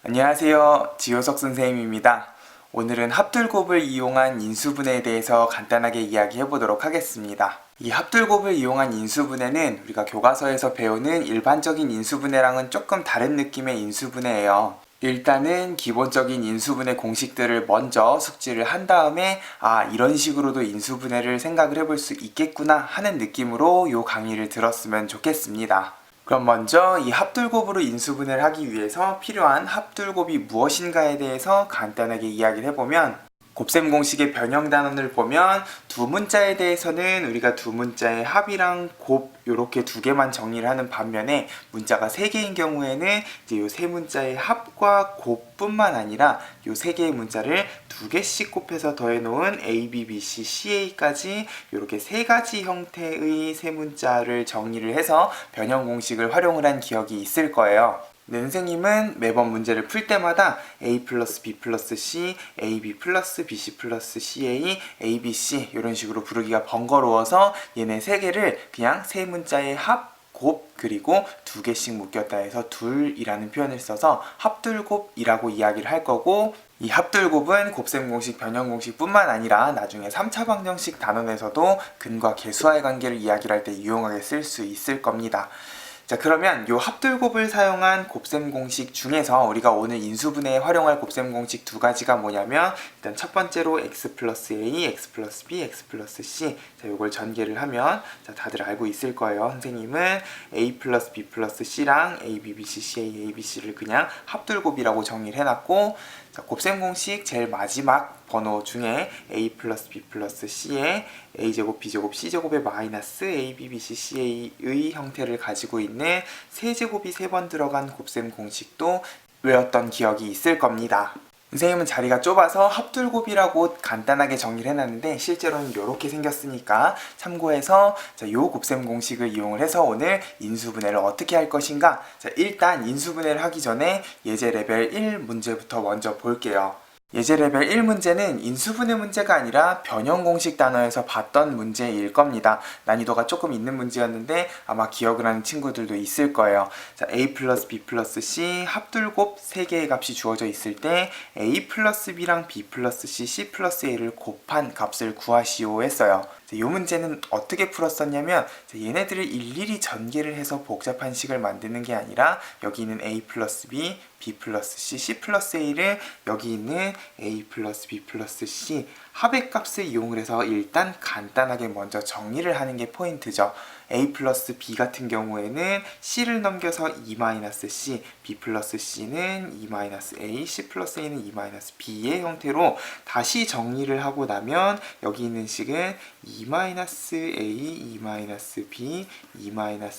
안녕하세요. 지효석 선생님입니다. 오늘은 합둘곱을 이용한 인수분해에 대해서 간단하게 이야기해 보도록 하겠습니다. 이 합둘곱을 이용한 인수분해는 우리가 교과서에서 배우는 일반적인 인수분해랑은 조금 다른 느낌의 인수분해예요. 일단은 기본적인 인수분해 공식들을 먼저 숙지를 한 다음에 이런 식으로도 인수분해를 생각을 해볼 수 있겠구나 하는 느낌으로 이 강의를 들었으면 좋겠습니다. 그럼 먼저 이 합둘곱으로 인수분해를 하기 위해서 필요한 합둘곱이 무엇인가에 대해서 간단하게 이야기를 해보면, 곱셈 공식의 변형 단원을 보면 두 문자에 대해서는 우리가 두 문자의 합이랑 곱 이렇게 두 개만 정리를 하는 반면에, 문자가 세 개인 경우에는 이제 이 세 문자의 합과 곱뿐만 아니라 이 세 개의 문자를 두 개씩 곱해서 더해 놓은 A, B, B, C, CA까지 이렇게 세 가지 형태의 세 문자를 정리를 해서 변형 공식을 활용을 한 기억이 있을 거예요. 선생님은 매번 문제를 풀 때마다 A 플러스 B 플러스 C, AB 플러스 BC 플러스 CA, ABC 이런 식으로 부르기가 번거로워서 얘네 세 개를 그냥 세 문자의 합, 곱, 그리고 두 개씩 묶였다 해서 둘이라는 표현을 써서 합둘곱이라고 이야기를 할 거고, 이 합둘곱은 곱셈 공식, 변형 공식 뿐만 아니라 나중에 3차 방정식 단원에서도 근과 계수와의 관계를 이야기를 할 때 유용하게 쓸 수 있을 겁니다. 자, 그러면 이 합둘곱을 사용한 곱셈 공식 중에서 우리가 오늘 인수분해에 활용할 곱셈 공식 두 가지가 뭐냐면, 일단 첫 번째로 x 플러스 a, x 플러스 b, x 플러스 c. 자, 요걸 전개를 하면, 자, 다들 알고 있을 거예요. 선생님은 a 플러스 b 플러스 c랑 a, b, b, c, c, a, a, b, c를 그냥 합둘곱이라고 정리를 해놨고, 자, 곱셈 공식 제일 마지막 번호 중에 a 플러스 b 플러스 c에 a제곱, b제곱, c제곱의 마이너스 a, b, b, c, ca의 형태를 가지고 있는 세제곱이 세 번 들어간 곱셈 공식도 외웠던 기억이 있을 겁니다. 선생님은 자리가 좁아서 합둘곱이라고 간단하게 정리를 해놨는데, 실제로는 이렇게 생겼으니까 참고해서 이 곱셈 공식을 이용을 해서 오늘 인수분해를 어떻게 할 것인가. 자, 일단 인수분해를 하기 전에 예제 레벨 1 문제부터 먼저 볼게요. 예제 레벨 1 문제는 인수분해 문제가 아니라 변형 공식 단어에서 봤던 문제일 겁니다. 난이도가 조금 있는 문제였는데 아마 기억을 하는 친구들도 있을 거예요. 자, A 플러스 B 플러스 C 합둘곱 3개의 값이 주어져 있을 때 A 플러스 B랑 B 플러스 C, C 플러스 A를 곱한 값을 구하시오 했어요. 이 문제는 어떻게 풀었었냐면, 얘네들을 일일이 전개를 해서 복잡한 식을 만드는 게 아니라 여기 있는 A 플러스 B, B 플러스 C, C 플러스 A를 여기 있는 A 플러스 B 플러스 C 합의 값을 이용을 해서 일단 간단하게 먼저 정리를 하는 게 포인트죠. A 플러스 B 같은 경우에는 C를 넘겨서 E-C, B 플러스 C는 E-A, C 플러스 A는 E-B의 형태로 다시 정리를 하고 나면 여기 있는 식은 E-A, E-B,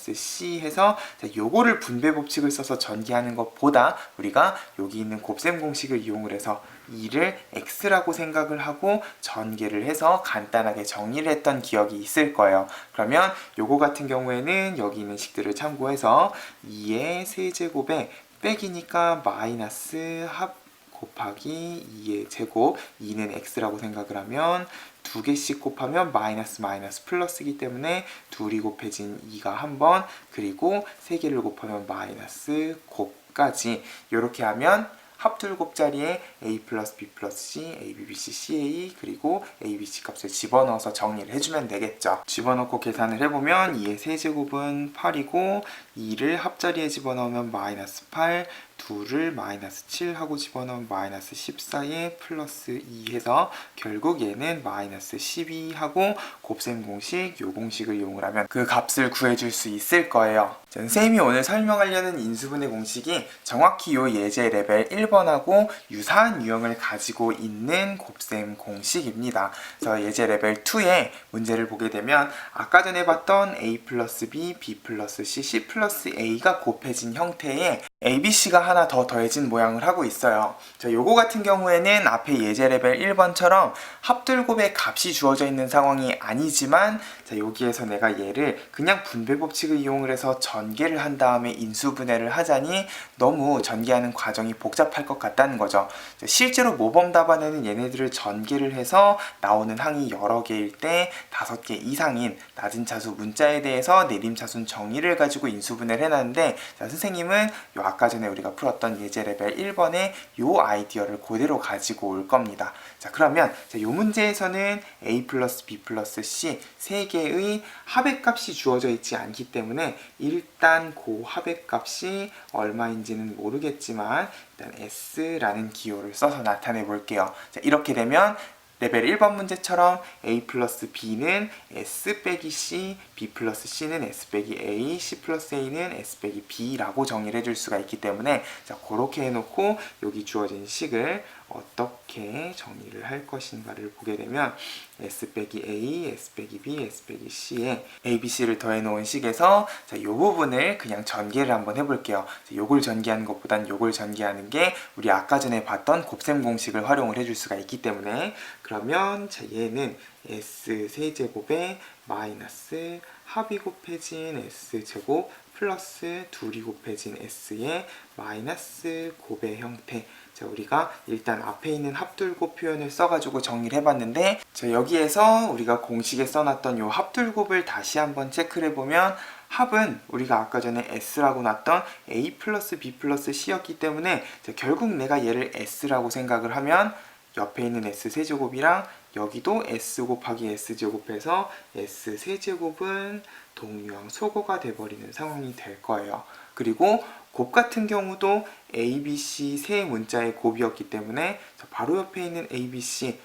E-C 해서 요거를 분배 법칙을 써서 전개하는 것보다 우리가 여기 있는 곱셈 공식을 이용을 해서 2를 x라고 생각을 하고 전개를 해서 간단하게 정리를 했던 기억이 있을 거예요. 그러면 요거 같은 경우에는 여기 있는 식들을 참고해서 2의 세제곱에 빼기니까 마이너스 합 곱하기 2의 제곱, 2는 x라고 생각을 하면 두 개씩 곱하면 마이너스 마이너스 플러스이기 때문에 둘이 곱해진 2가 한 번, 그리고 세 개를 곱하면 마이너스 곱까지 이렇게 하면 합둘곱 자리에 A 플러스 B 플러스 C, A, B, B, C, CA 그리고 A, B, C 값을 집어넣어서 정리를 해주면 되겠죠. 집어넣고 계산을 해보면 2의 세제곱은 8이고 2를 합자리에 집어넣으면 마이너스 8, 2를 마이너스 7 하고 집어넣으면 마이너스 14에 플러스 2 해서 결국 얘는 마이너스 12 하고 곱셈 공식, 요 공식을 이용을 하면 그 값을 구해줄 수 있을 거예요. 선생님이 오늘 설명하려는 인수분해 공식이 정확히 요 예제 레벨 1번하고 유사한 유형을 가지고 있는 곱셈 공식입니다. 그래서 예제 레벨 2의 문제를 보게 되면 아까 전에 봤던 A 플러스 B, B 플러스 C, C 플러스 A가 곱해진 형태의 ABC가 하나 더 더해진 모양을 하고 있어요. 자, 요거 같은 경우에는 앞에 예제 레벨 1번처럼 합둘곱의 값이 주어져 있는 상황이 아니지만, 자, 여기에서 내가 얘를 그냥 분배 법칙을 이용을 해서 전개를 한 다음에 인수분해를 하자니 너무 전개하는 과정이 복잡할 것 같다는 거죠. 자, 실제로 모범 답안에는 얘네들을 전개를 해서 나오는 항이 여러 개일 때 5개 이상인 낮은 차수 문자에 대해서 내림차순 정의를 가지고 인수분해를 해놨는데, 자, 선생님은 요 아까 전에 우리가 풀었던 예제 레벨 1번의 요 아이디어를 그대로 가지고 올 겁니다. 자, 그러면 요 문제에서는 a 플러스 b 플러스 c 세 개의 합의값이 주어져 있지 않기 때문에 일단 그 합의값이 얼마인지는 모르겠지만 일단 s라는 기호를 써서 나타내 볼게요. 자, 이렇게 되면 레벨 1번 문제처럼 a 플러스 b는 s 빼기 c, b 플러스 c는 s 빼기 a, c 플러스 a는 s 빼기 b라고 정의를 해줄 수가 있기 때문에 자, 그렇게 해놓고 여기 주어진 식을 어떻게 정의를 할 것인가를 보게 되면 s 빼기 a, s 빼기 b, s 빼기 c에 a, b, c를 더해 놓은 식에서 자, 이 부분을 그냥 전개를 한번 해볼게요. 자, 요걸 전개하는 것보단 요걸 전개하는 게 우리 아까 전에 봤던 곱셈 공식을 활용을 해줄 수가 있기 때문에 그러면 자, 얘는 s 세제곱에 마이너스 합이 곱해진 s제곱 플러스 둘이 곱해진 s의 마이너스 곱의 형태. 자, 우리가 일단 앞에 있는 합둘곱 표현을 써가지고 정리를 해봤는데 자, 여기에서 우리가 공식에 써놨던 요 합둘곱을 다시 한번 체크를 해보면 합은 우리가 아까 전에 s라고 놨던 a 플러스 b 플러스 c였기 때문에 자, 결국 내가 얘를 s라고 생각을 하면 옆에 있는 s 세제곱이랑 여기도 s 곱하기 s 제곱해서 s 세제곱은 동유항 소거가 돼버리는 상황이 될 거예요. 그리고 곱 같은 경우도 a, b, c 세 문자의 곱이었기 때문에 바로 옆에 있는 a, b, c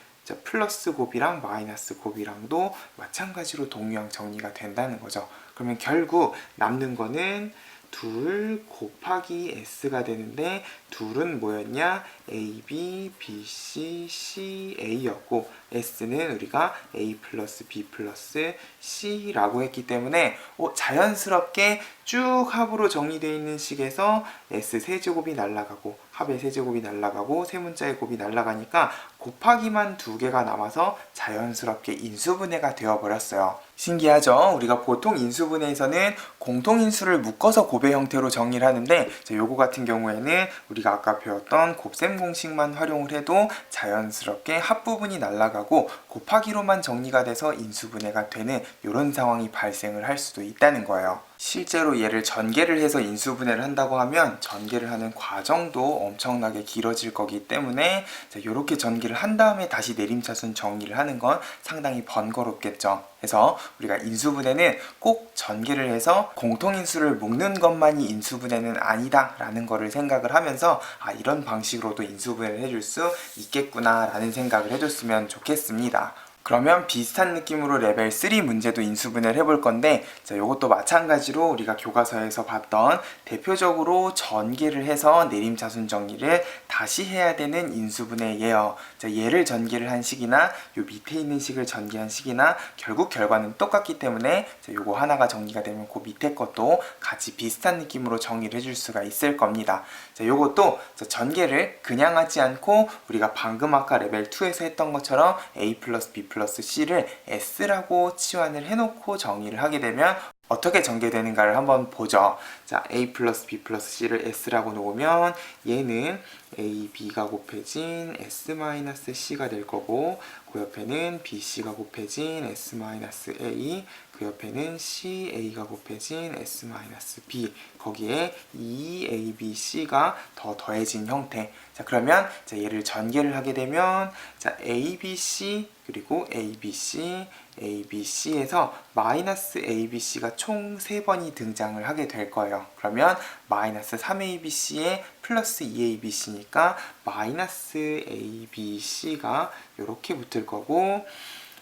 플러스 곱이랑 마이너스 곱이랑도 마찬가지로 동유항 정리가 된다는 거죠. 그러면 결국 남는 거는 둘 곱하기 s가 되는데 둘은 뭐였냐? a, b, b, c, c, a였고 s는 우리가 a 플러스 b 플러스 c라고 했기 때문에 자연스럽게 쭉 합으로 정리되어 있는 식에서 s 세제곱이 날아가고 합의 세제곱이 날아가고 세 문자의 곱이 날아가니까 곱하기만 두 개가 남아서 자연스럽게 인수분해가 되어버렸어요. 신기하죠? 우리가 보통 인수분해에서는 공통인수를 묶어서 곱의 형태로 정리를 하는데 요거 같은 경우에는 우리가 아까 배웠던 곱셈 공식만 활용을 해도 자연스럽게 합부분이 날아가고 곱하기로만 정리가 돼서 인수분해가 되는 이런 상황이 발생을 할 수도 있다는 거예요. 실제로 얘를 전개를 해서 인수분해를 한다고 하면 전개를 하는 과정도 엄청나게 길어질 거기 때문에 이렇게 전개를 한 다음에 다시 내림차순 정리를 하는 건 상당히 번거롭겠죠. 그래서 우리가 인수분해는 꼭 전개를 해서 공통인수를 묶는 것만이 인수분해는 아니다 라는 거를 생각을 하면서 이런 방식으로도 인수분해를 해줄 수 있겠구나 라는 생각을 해줬으면 좋겠습니다. 그러면 비슷한 느낌으로 레벨 3 문제도 인수분해를 해볼 건데 자, 이것도 마찬가지로 우리가 교과서에서 봤던 대표적으로 전개를 해서 내림차순 정리를 다시 해야 되는 인수분해예요. 자, 얘를 전개를 한 식이나 요 밑에 있는 식을 전개한 식이나 결국 결과는 똑같기 때문에 자, 요거 하나가 정리가 되면 그 밑에 것도 같이 비슷한 느낌으로 정리를 해줄 수가 있을 겁니다. 자, 요것도 전개를 그냥 하지 않고 우리가 방금 아까 레벨 2에서 했던 것처럼 a 플러스 b 플러스 c를 s라고 치환을 해놓고 정의를 하게 되면 어떻게 전개되는가를 한번 보죠. 자, a 플러스 b 플러스 c를 s라고 놓으면 얘는 a, b가 곱해진 s 마이너스 c가 될 거고 그 옆에는 b, c가 곱해진 s 마이너스 a 그 옆에는 c, a가 곱해진 s 마이너스 b 거기에 2a, b, c가 더 더해진 형태. 자, 그러면 자, 얘를 전개를 하게 되면 자, a, b, c 그리고 a, b, c ABC에서 마이너스 ABC가 총 3번이 등장을 하게 될 거예요. 그러면 마이너스 3ABC에 플러스 2ABC니까 마이너스 ABC가 이렇게 붙을 거고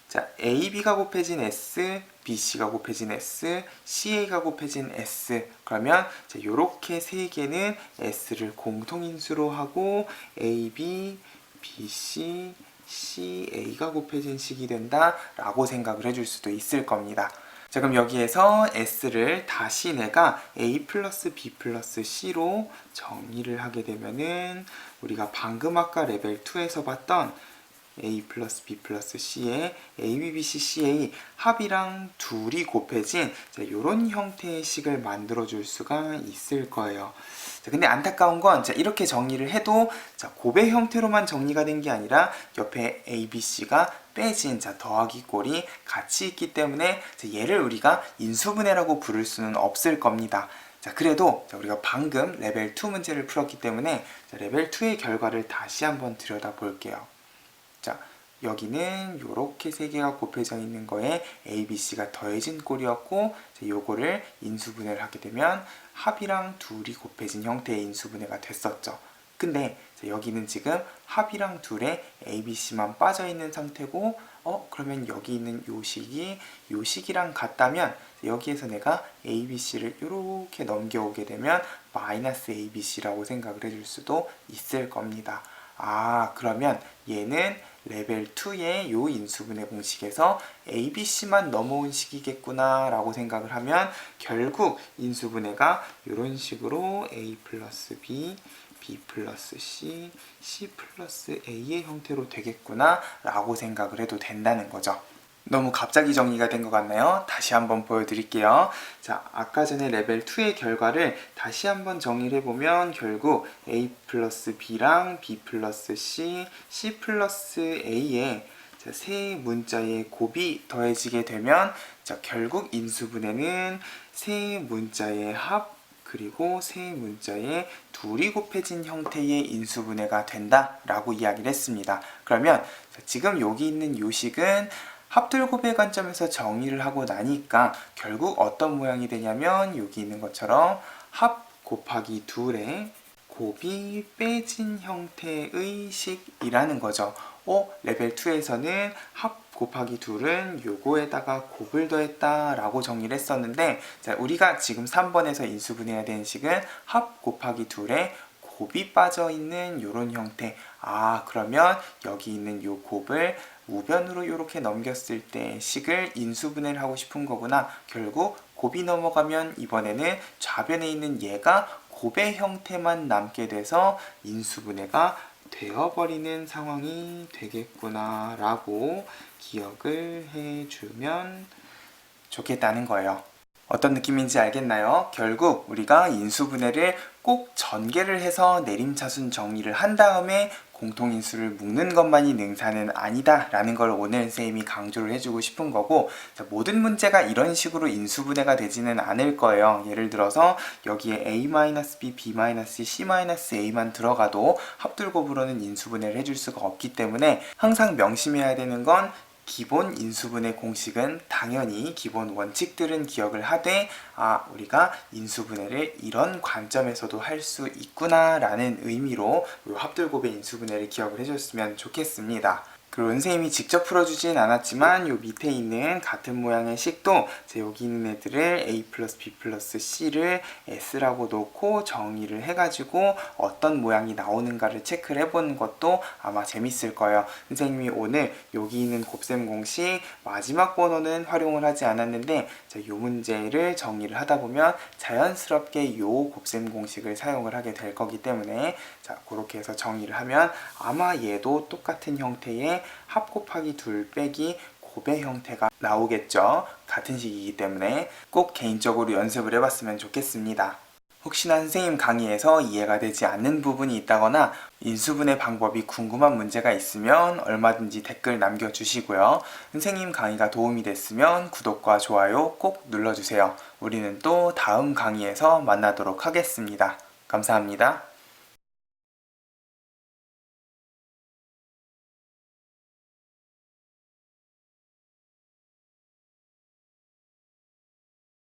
자, AB가 곱해진 S, BC가 곱해진 S, CA가 곱해진 S 그러면 이렇게 세 개는 S를 공통인수로 하고 AB, BC, CA가 곱해진 식이 된다 라고 생각을 해줄 수도 있을 겁니다. 자, 그럼 여기에서 S를 다시 내가 A 플러스 B 플러스 C로 정리를 하게 되면은 우리가 방금 아까 레벨 2에서 봤던 A 플러스 B 플러스 C에 A, B, B, C, CA 합이랑 둘이 곱해진 이런 형태의 식을 만들어 줄 수가 있을 거예요. 자, 근데 안타까운 건 이렇게 정리를 해도 곱의 형태로만 정리가 된 게 아니라 옆에 A, B, C가 빼진 더하기 꼴이 같이 있기 때문에 얘를 우리가 인수분해라고 부를 수는 없을 겁니다. 자, 그래도 우리가 방금 레벨 2 문제를 풀었기 때문에 레벨 2의 결과를 다시 한번 들여다 볼게요. 자, 여기는 이렇게 세 개가 곱해져 있는 거에 A, B, C가 더해진 꼴이었고, 요거를 인수분해를 하게 되면 합이랑 둘이 곱해진 형태의 인수분해가 됐었죠. 근데 여기는 지금 합이랑 둘에 A, B, C만 빠져 있는 상태고, 그러면 여기 있는 요 식이랑 같다면 여기에서 내가 A, B, C를 이렇게 넘겨오게 되면 마이너스 A, B, C라고 생각을 해줄 수도 있을 겁니다. 그러면 얘는 레벨 2의 요 인수분해 공식에서 A, B, C만 넘어온 식이겠구나 라고 생각을 하면 결국 인수분해가 이런 식으로 A 플러스 B, B 플러스 C, C 플러스 A의 형태로 되겠구나 라고 생각을 해도 된다는 거죠. 너무 갑자기 정리가 된 것 같나요? 다시 한번 보여드릴게요. 자, 아까 전에 레벨 2의 결과를 다시 한번 정리를 해보면 결국 A 플러스 B랑 B 플러스 C, C 플러스 A의 세 문자의 곱이 더해지게 되면 결국 인수분해는 세 문자의 합 그리고 세 문자의 둘이 곱해진 형태의 인수분해가 된다라고 이야기를 했습니다. 그러면 지금 여기 있는 요식은 합들곱의 관점에서 정의를 하고 나니까 결국 어떤 모양이 되냐면 여기 있는 것처럼 합 곱하기 둘의 곱이 빼진 형태의 식이라는 거죠. 레벨 2에서는 합 곱하기 둘은 요거에다가 곱을 더했다 라고 정리를 했었는데, 우리가 지금 3번에서 인수분해해야 되는 식은 합 곱하기 둘에 곱이 빠져있는 요런 형태. 그러면 여기 있는 요 곱을 우변으로 이렇게 넘겼을 때 식을 인수분해를 하고 싶은 거구나. 결국 곱이 넘어가면 이번에는 좌변에 있는 얘가 곱의 형태만 남게 돼서 인수분해가 되어버리는 상황이 되겠구나 라고 기억을 해주면 좋겠다는 거예요. 어떤 느낌인지 알겠나요? 결국 우리가 인수분해를 꼭 전개를 해서 내림차순 정리를 한 다음에 공통인수를 묶는 것만이 능사는 아니다 라는 걸 오늘 선생님이 강조를 해주고 싶은 거고, 모든 문제가 이런 식으로 인수분해가 되지는 않을 거예요. 예를 들어서 여기에 A-B, B-C, C-A만 들어가도 합들곱으로는 인수분해를 해줄 수가 없기 때문에 항상 명심해야 되는 건 기본 인수분해 공식은 당연히 기본 원칙들은 기억을 하되 우리가 인수분해를 이런 관점에서도 할 수 있구나 라는 의미로 합들곱의 인수분해를 기억을 해줬으면 좋겠습니다. 그리고 선생님이 직접 풀어주진 않았지만 요 밑에 있는 같은 모양의 식도 여기 있는 애들을 A 플러스 B 플러스 C를 S라고 놓고 정의를 해가지고 어떤 모양이 나오는가를 체크를 해보는 것도 아마 재밌을 거예요. 선생님이 오늘 여기 있는 곱셈 공식 마지막 번호는 활용을 하지 않았는데 요 문제를 정의를 하다 보면 자연스럽게 요 곱셈 공식을 사용을 하게 될 거기 때문에 그렇게 해서 정의를 하면 아마 얘도 똑같은 형태의 합 곱하기 둘 빼기 곱의 형태가 나오겠죠. 같은 식이기 때문에 꼭 개인적으로 연습을 해봤으면 좋겠습니다. 혹시나 선생님 강의에서 이해가 되지 않는 부분이 있다거나 인수분해 방법이 궁금한 문제가 있으면 얼마든지 댓글 남겨주시고요. 선생님 강의가 도움이 됐으면 구독과 좋아요 꼭 눌러주세요. 우리는 또 다음 강의에서 만나도록 하겠습니다. 감사합니다.